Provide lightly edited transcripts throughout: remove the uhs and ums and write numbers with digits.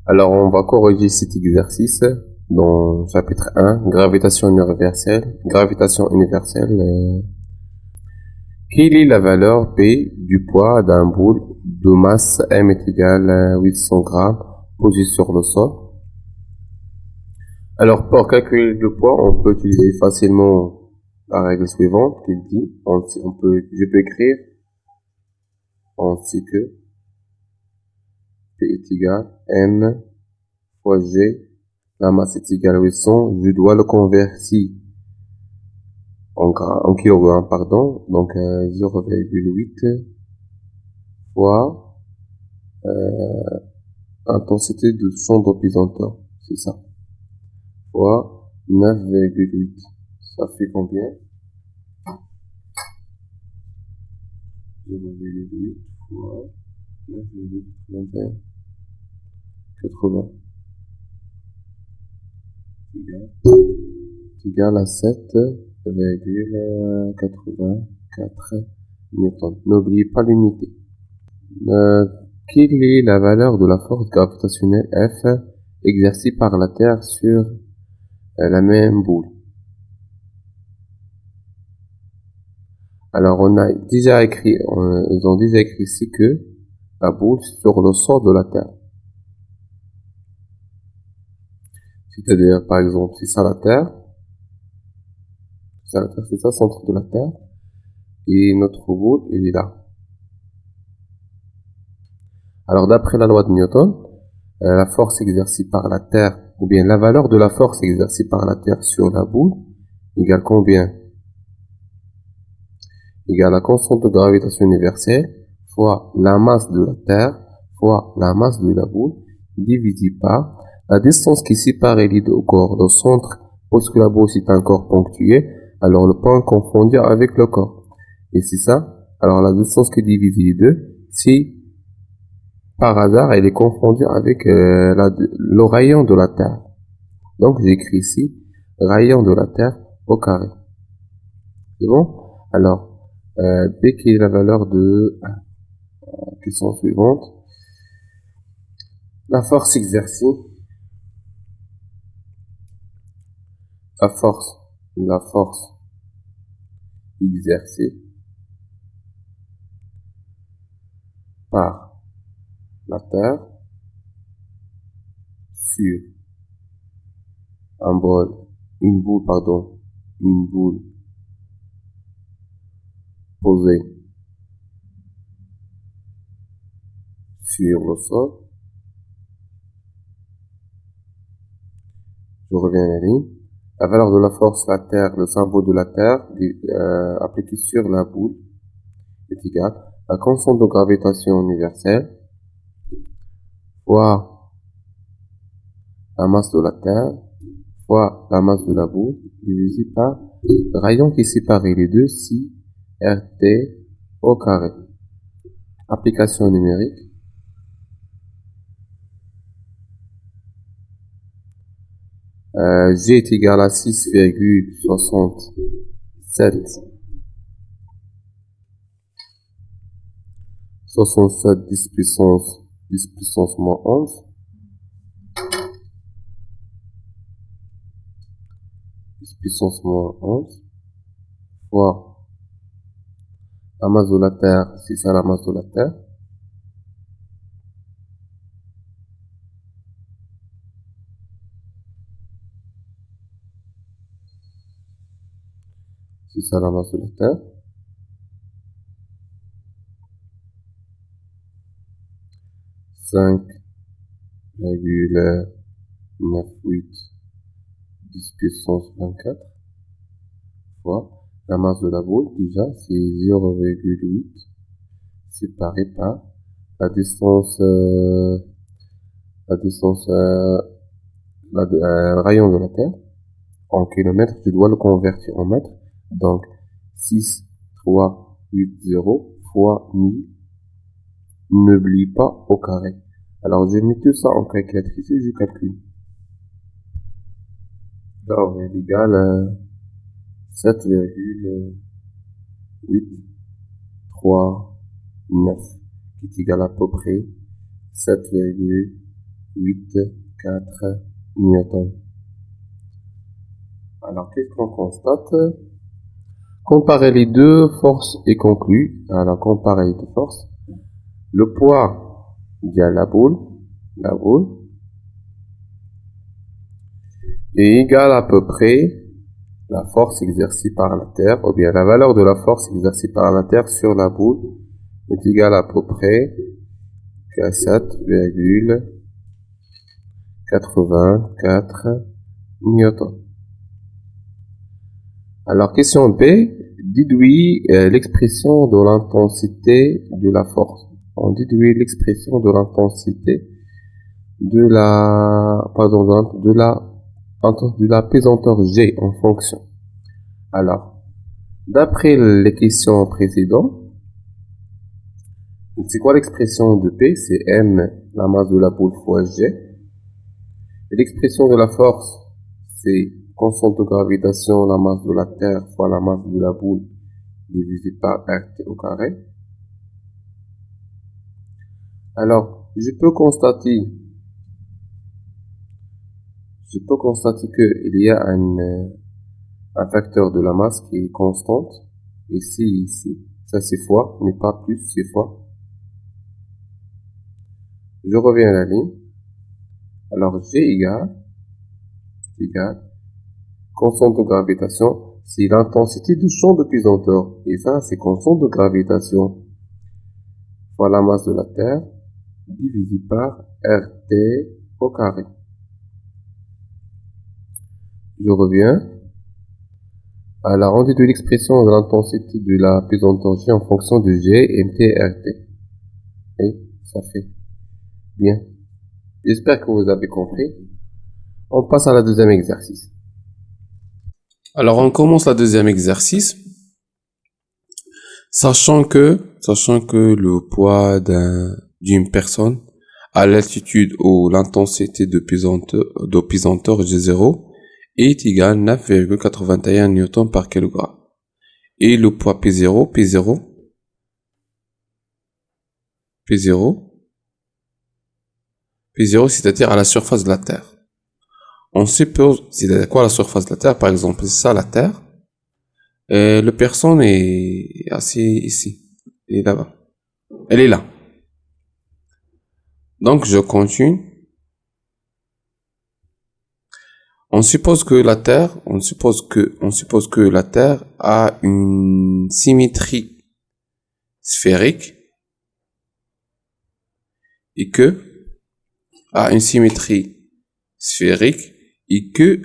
Alors, on va corriger cet exercice dans chapitre 1, gravitation universelle. Gravitation universelle, quelle est la valeur P du poids d'un boule de masse M est égal à 800 grammes posé sur le sol? Alors, pour calculer le poids, on peut utiliser facilement la règle suivante qui dit, je peux écrire ainsi que P est égal à M fois G, la masse est égale à 800, je dois le convertir en kilogrammes, pardon, donc 0,8 fois intensité de son d'opisanteur, c'est ça, fois 9,8. Ça fait combien? 0,8 fois 9,21 80 égal à 7,84 newtons. N'oubliez pas l'unité. Quelle est la valeur de la force gravitationnelle F exercée par la Terre sur la même boule? Alors, ils ont déjà écrit ici que la boule sur le sol de la Terre. C'est-à-dire, par exemple, c'est ça la Terre. C'est ça le centre de la Terre. Et notre boule, il est là. Alors, d'après la loi de Newton, la force exercée par la Terre, ou bien la valeur de la force exercée par la Terre sur la boule, égale combien? Égale la constante de gravitation universelle fois la masse de la Terre fois la masse de la boule divisé par la distance qui sépare les deux corps au centre, parce que la boule c'est un corps ponctué, alors le point confondu avec le corps. Et c'est ça. Alors la distance qui divise les deux, c'est par hasard, elle est confondue avec le rayon de la Terre. Donc j'écris ici rayon de la Terre au carré. C'est bon? Alors, P qui est la valeur de question suivante. La force exercée. La force exercée par la Terre sur une boule posée sur le sol. Je reviens à la ligne. La valeur de la force, la Terre, le symbole de la Terre, appliqué sur la boule, est égal à la constante de gravitation universelle fois la masse de la Terre fois la masse de la boule divisé par le rayon qui sépare les deux, si RT au carré. Application numérique. G est égal à 6,67 10 puissance moins 11 10 puissance moins 11 fois la masse de la Terre, c'est ça la masse de la Terre, c'est ça la masse de la Terre, 5,98 10 puissance 24 fois la masse de la boule, déjà c'est 0,8 séparé par la distance, le rayon de la Terre en kilomètres, je dois le convertir en mètres, donc 6,380 fois 1000, n'oublie pas au carré. Alors je mets tout ça en calculatrice et je calcule. Alors il est égal à 7,839 qui est égal à peu près 7,8 4 newtons. Alors, qu'est-ce qu'on constate? Comparer les deux forces est conclu. Alors, comparer les deux forces. Le poids via la boule est égal à peu près la force exercée par la Terre, ou bien la valeur de la force exercée par la Terre sur la boule est égale à peu près à 7,84 newtons. Alors, question B, déduit l'expression de l'intensité de la force. On déduit l'expression de l'intensité de la pesanteur G en fonction. Alors, d'après les questions précédentes, c'est quoi l'expression de P? C'est M, la masse de la boule, fois G. Et l'expression de la force, c'est constante de gravitation, la masse de la Terre, fois la masse de la boule, divisé par RT au carré. Alors, je peux constater qu'il y a un facteur de la masse qui est constante, ici. Ça c'est fois, n'est pas plus, c'est fois. Je reviens à la ligne. Alors, G égale, constante de gravitation, c'est l'intensité du champ de pesanteur. Et ça, c'est constante de gravitation fois la masse de la Terre, divisé par RT au carré. Je reviens. Alors, on déduit l'expression de l'intensité de la pesanteur G en fonction de G, MT et RT. Et ça fait bien. J'espère que vous avez compris. On passe à la deuxième exercice. Alors, on commence la deuxième exercice. Sachant que le poids d'une personne à l'altitude où l'intensité de pesanteur G0 est égal à 9,81 newtons par kilogramme. Et le poids P0, c'est-à-dire à la surface de la Terre. On suppose, c'est quoi la surface de la Terre? Par exemple, c'est ça la Terre. Et la personne est assise ici. Elle est là-bas. Elle est là. Donc, je continue. On suppose que la Terre a une symétrie sphérique et que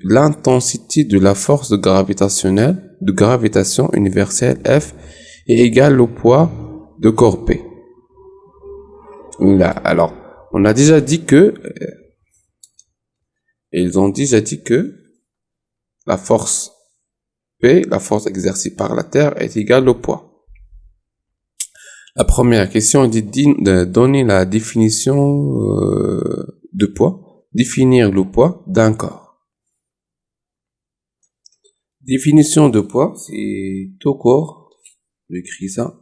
l'intensité de la force de gravitation universelle F est égale au poids de corps P. Là, alors, on a déjà dit que ils ont déjà dit que la force P, la force exercée par la Terre, est égale au poids. La première question dit de donner la définition de poids. Définir le poids d'un corps. Définition de poids, c'est tout corps. J'écris ça.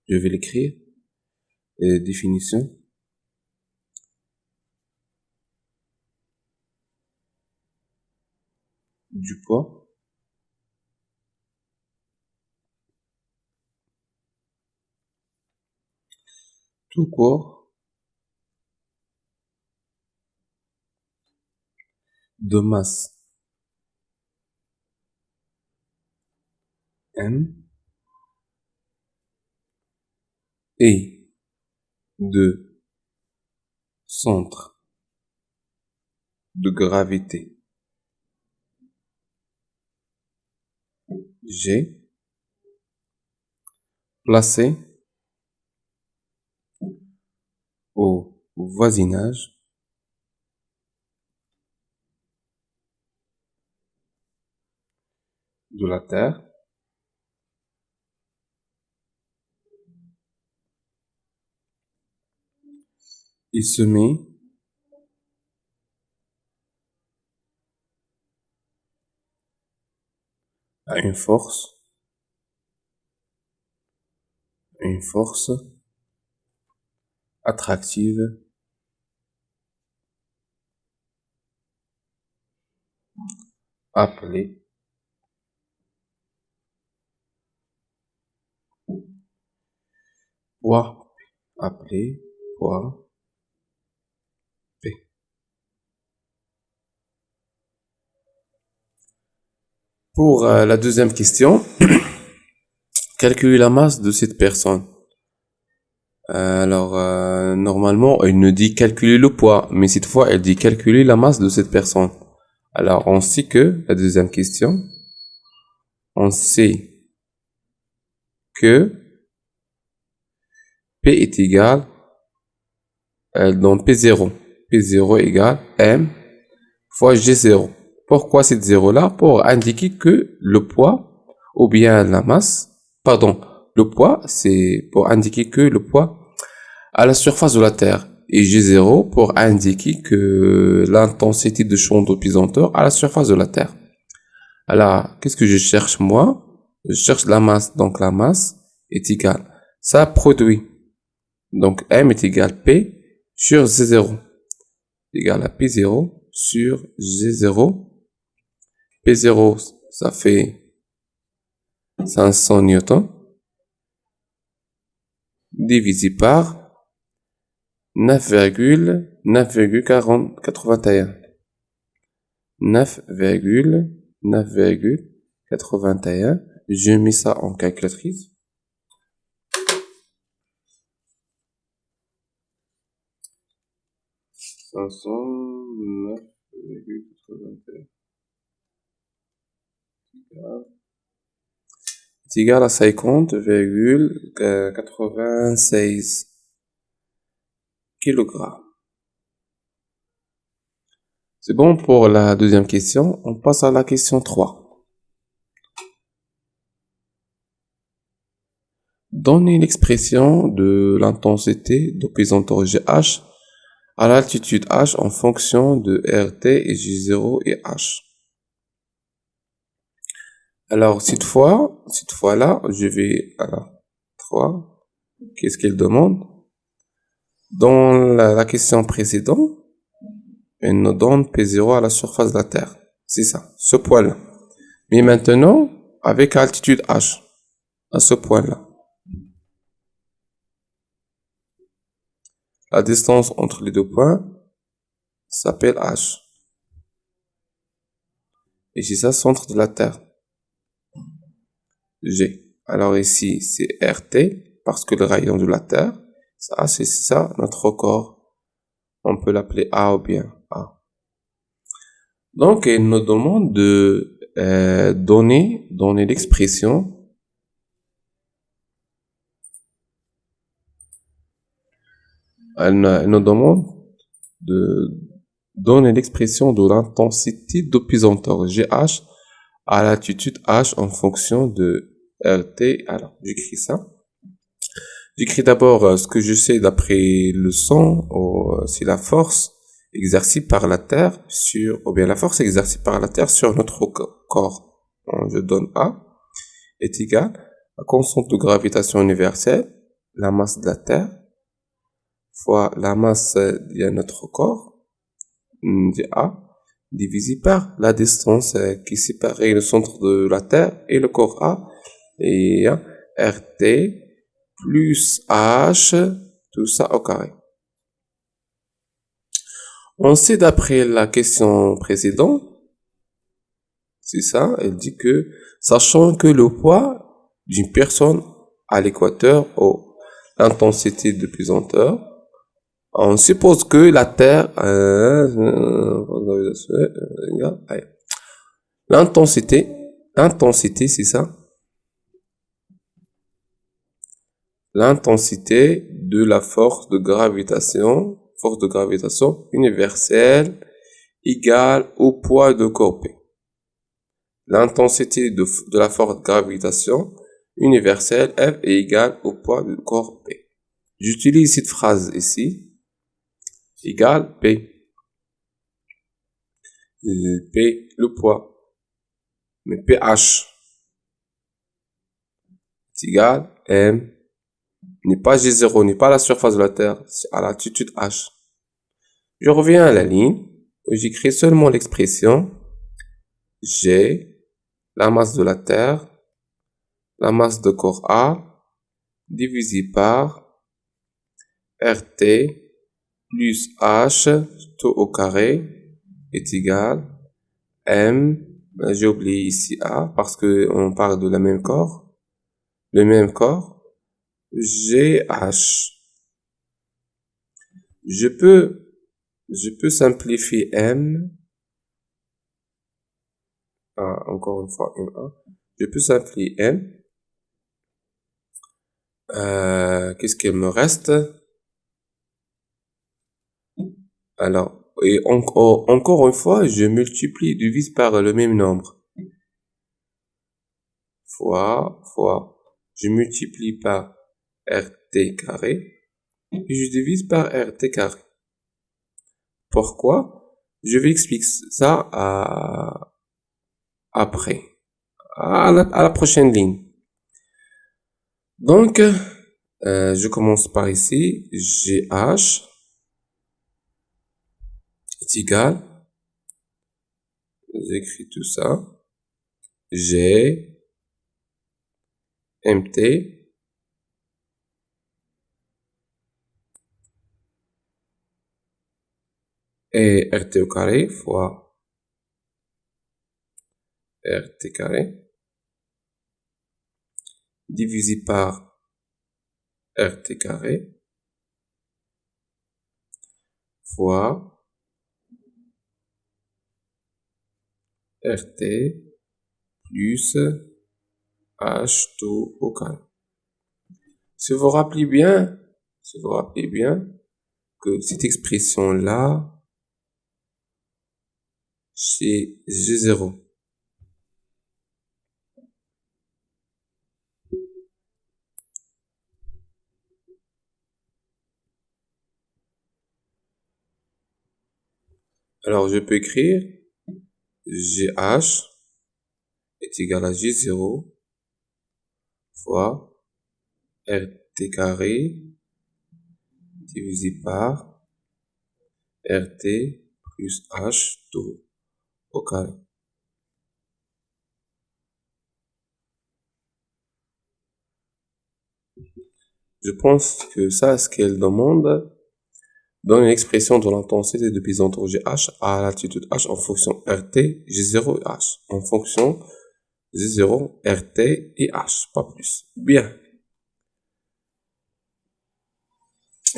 Je vais l'écrire. Définition. Du poids. Tout corps de masse M et de centre de gravité G placé au voisinage de la Terre et se met à une force attractive appelé poids P. Pour la deuxième question, calculer la masse de cette personne. Alors, normalement, elle nous dit calculer le poids, mais cette fois, elle dit calculer la masse de cette personne. Alors, on sait que, la deuxième question, on sait que P est égal, donc P0. P0 égale M fois G0. Pourquoi cette 0 là? Pour indiquer que le poids, ou bien la masse, le poids, c'est pour indiquer que le poids à la surface de la Terre. Et G0 pour indiquer que l'intensité de champ de pesanteur à la surface de la Terre. Alors, qu'est-ce que je cherche moi? Je cherche la masse. Donc la masse est égale. Ça produit. Donc M est égal P sur G0. Égal à P0 sur G0. P0, ça fait 500 newtons. Divisé par 9,9,81. 9,9,81. Je mets ça en calculatrice. 509,81. C'est égal à 50,96 kg. C'est bon pour la deuxième question. On passe à la question 3. Donnez l'expression de l'intensité de pesanteur GH à l'altitude H en fonction de RT et J0 et H. Alors, cette fois-là, je vais à la 3. Qu'est-ce qu'elle demande? Dans la question précédente, elle nous donne P0 à la surface de la Terre. C'est ça, ce point-là. Mais maintenant, avec altitude H, à ce point-là. La distance entre les deux points s'appelle H. Et c'est ça, centre de la Terre. G. Alors ici, c'est RT, parce que le rayon de la Terre, ça, c'est ça, notre corps. On peut l'appeler A ou bien A. Donc, il nous demande de donner l'expression elle nous demande de donner l'expression de l'intensité de pesanteur GH à l'altitude H en fonction de RT. Alors, j'écris ça. J'écris d'abord ce que je sais d'après le son, c'est la force exercée par la Terre ou bien la force exercée par la Terre sur notre corps. Donc, je donne A est égal à constante de gravitation universelle, la masse de la Terre, fois la masse de notre corps, de A, divisé par la distance qui sépare le centre de la Terre et le corps A, et RT plus H, tout ça au carré. On sait d'après la question précédente, c'est ça, elle dit que, sachant que le poids d'une personne à l'équateur ou l'intensité de pesanteur, on suppose que la Terre, l'intensité, c'est ça, l'intensité de la force de gravitation universelle égale au poids de corps P. L'intensité de la force de gravitation universelle F est égale au poids du corps P. J'utilise cette phrase ici, égale P. P, le poids. Mais pH est égal M, n'est pas G0, n'est pas la surface de la Terre, c'est à l'altitude H. Je reviens à la ligne, où j'écris seulement l'expression G, la masse de la Terre, la masse de corps A, divisé par RT plus H, tout au carré, est égal M, j'ai oublié ici A, parce que on parle de la même corps, le même corps, GH. Je peux simplifier M, encore une fois M1, je peux simplifier M, qu'est-ce qu'il me reste? Alors, et encore une fois, je multiplie, divise par le même nombre. Fois, je multiplie par RT carré, et je divise par RT carré. Pourquoi? Je vais expliquer ça après, à la prochaine ligne. Donc, je commence par ici, GH est égal, j'écris tout ça, G, MT, et RT au carré fois RT carré, divisé par RT carré, fois RT plus H tout au carré. Si vous vous rappelez bien, que cette expression-là, c'est G0. Alors, je peux écrire GH est égal à G0 fois RT carré divisé par RT plus H tout au carré. Je pense que ça, ce qu'elle demande, donne une expression de l'intensité de pesanteur GH à l'altitude H en fonction RT, G0 et H. En fonction G0, RT et H, pas plus. Bien.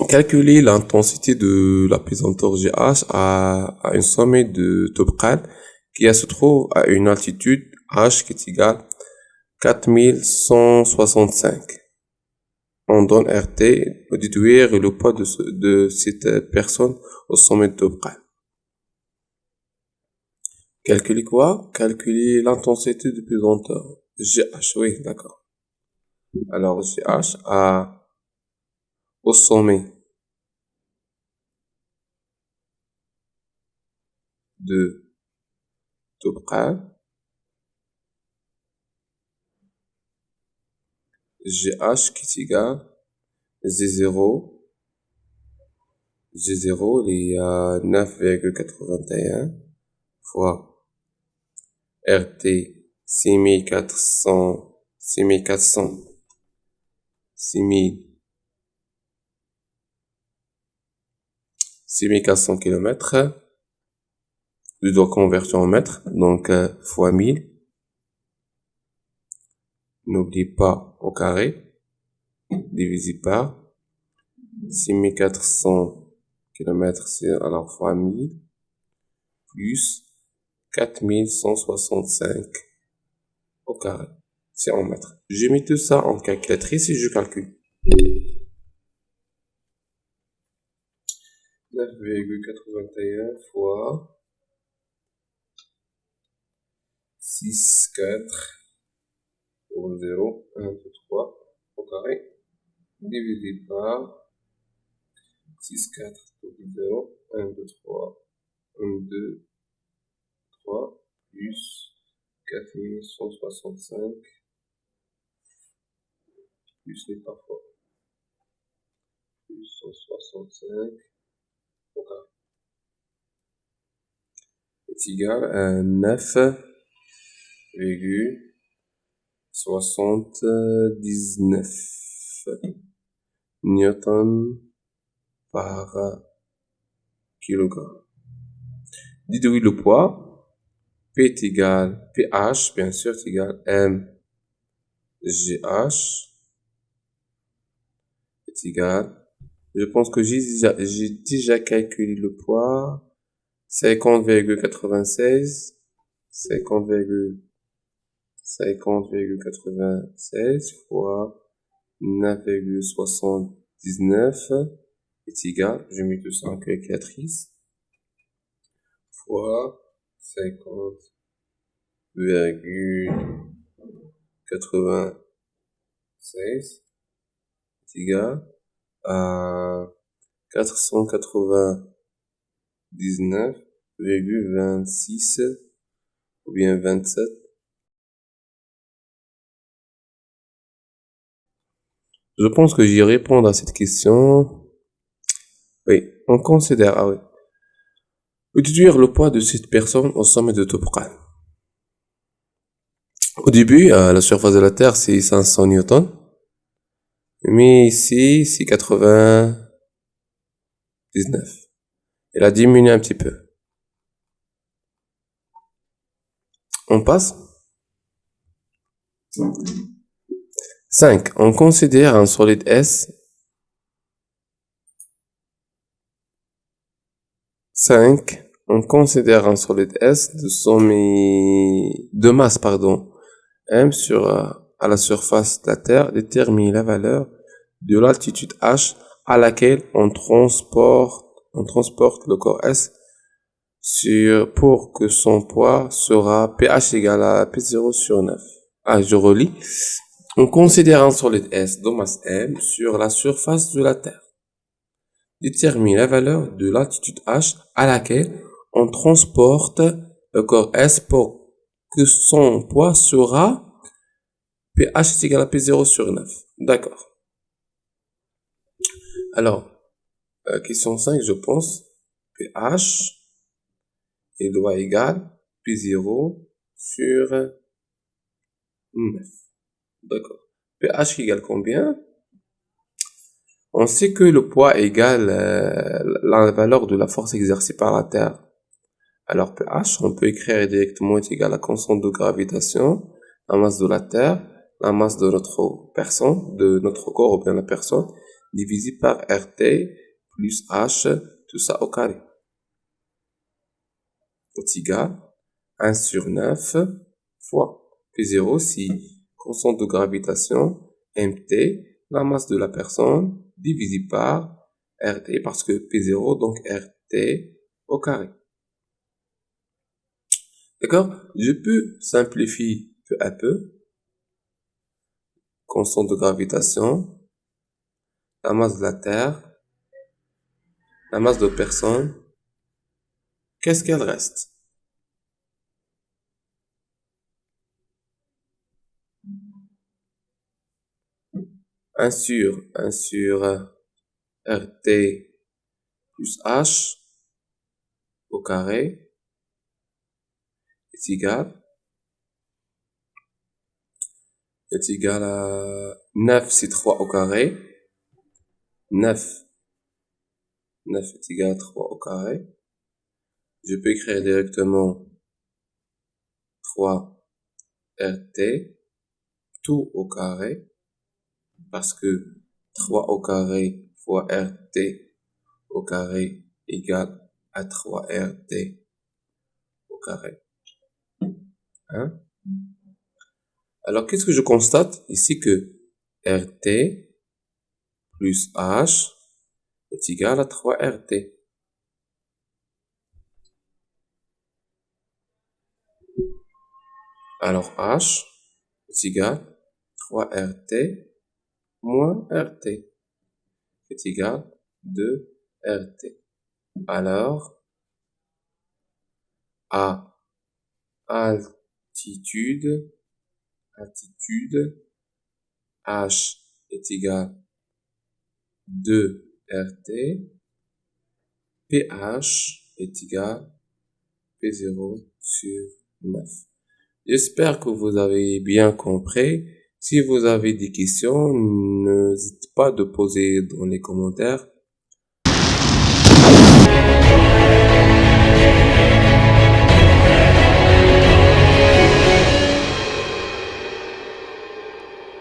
Calculer l'intensité de la pesanteur GH à un sommet de Topkal qui se trouve à une altitude H qui est égale 4165. On donne RT pour déduire le poids de cette personne au sommet de Topkal. Calculer quoi? Calculer l'intensité de pesanteur. GH, oui, d'accord. Alors, GH au sommet de Topkal. GH qui est égal G0, G0, il y a 9,81 fois RT 6400, 6400, 6400 km. Je dois convertir en mètres, donc fois 1000. N'oublie pas au carré, divisé par 6400 km, c'est alors fois 1000, plus 4165 au carré, c'est en mètres. J'ai mis tout ça en calculatrice et je calcule. 9,81 fois 6, 4, 0, 0, 1, 2, 3 au carré, divisé par 6, 4, 0, 1, 2, 3, 1, 2, 3, plus 4165, plus les parfois, plus 165 au carré, est égal à 9. newton par kilogramme. Déduit le poids. P est égal, pH, bien sûr, est égal mgh est égal. Je pense que j'ai déjà calculé le poids. 50,96 50,96 fois 9,79 est égal, je mets tout ça en calculatrice, fois 50,96 est égal à 499,26 ou bien 27. Je pense que j'y répondre à cette question. Oui, on considère, oui. Déduire le poids de cette personne au sommet de Toubkal. Au début, la surface de la Terre, c'est 500 newtons. Mais ici, c'est 99. Elle a diminué un petit peu. On passe. 5. On considère un solide S. 5. On considère un solide S de masse, M à la surface de la Terre. Détermine la valeur de l'altitude H à laquelle on transporte le corps S pour que son poids sera pH égal à P0 sur 9. Je relis. On considère un solide S de masse M sur la surface de la Terre. Détermine la valeur de l'altitude H à laquelle on transporte le corps S pour que son poids sera pH est égal à P0 sur 9. D'accord. Alors, question 5, je pense. pH est doit égal P0 sur 9. D'accord. pH égale combien? On sait que le poids égale la valeur de la force exercée par la Terre. Alors pH, on peut écrire directement est égal à la constante de gravitation, la masse de la Terre, la masse de notre personne, de notre corps ou bien la personne, divisé par RT plus H, tout ça au carré. Est égal 1 sur 9 fois P0, c'est constante de gravitation, MT, la masse de la personne, divisé par RT, parce que P0, donc RT au carré. D'accord? Je peux simplifier peu à peu. Constante de gravitation, la masse de la Terre, la masse de personne. Qu'est-ce qu'elle reste? Un sur RT plus H au carré est égal à 9, c'est 3 au carré. 9 est égal à 3 au carré. Je peux écrire directement 3 RT, tout au carré, parce que 3 au carré fois RT au carré égale à 3 RT au carré. Hein? Alors, qu'est-ce que je constate ici que RT plus H est égal à 3 RT. Alors, H est égal à 3 RT moins RT est égal à 2 RT. Alors, à altitude, H est égal à 2 RT, pH est égal à P0 sur 9. J'espère que vous avez bien compris. Si vous avez des questions, n'hésitez pas de poser dans les commentaires.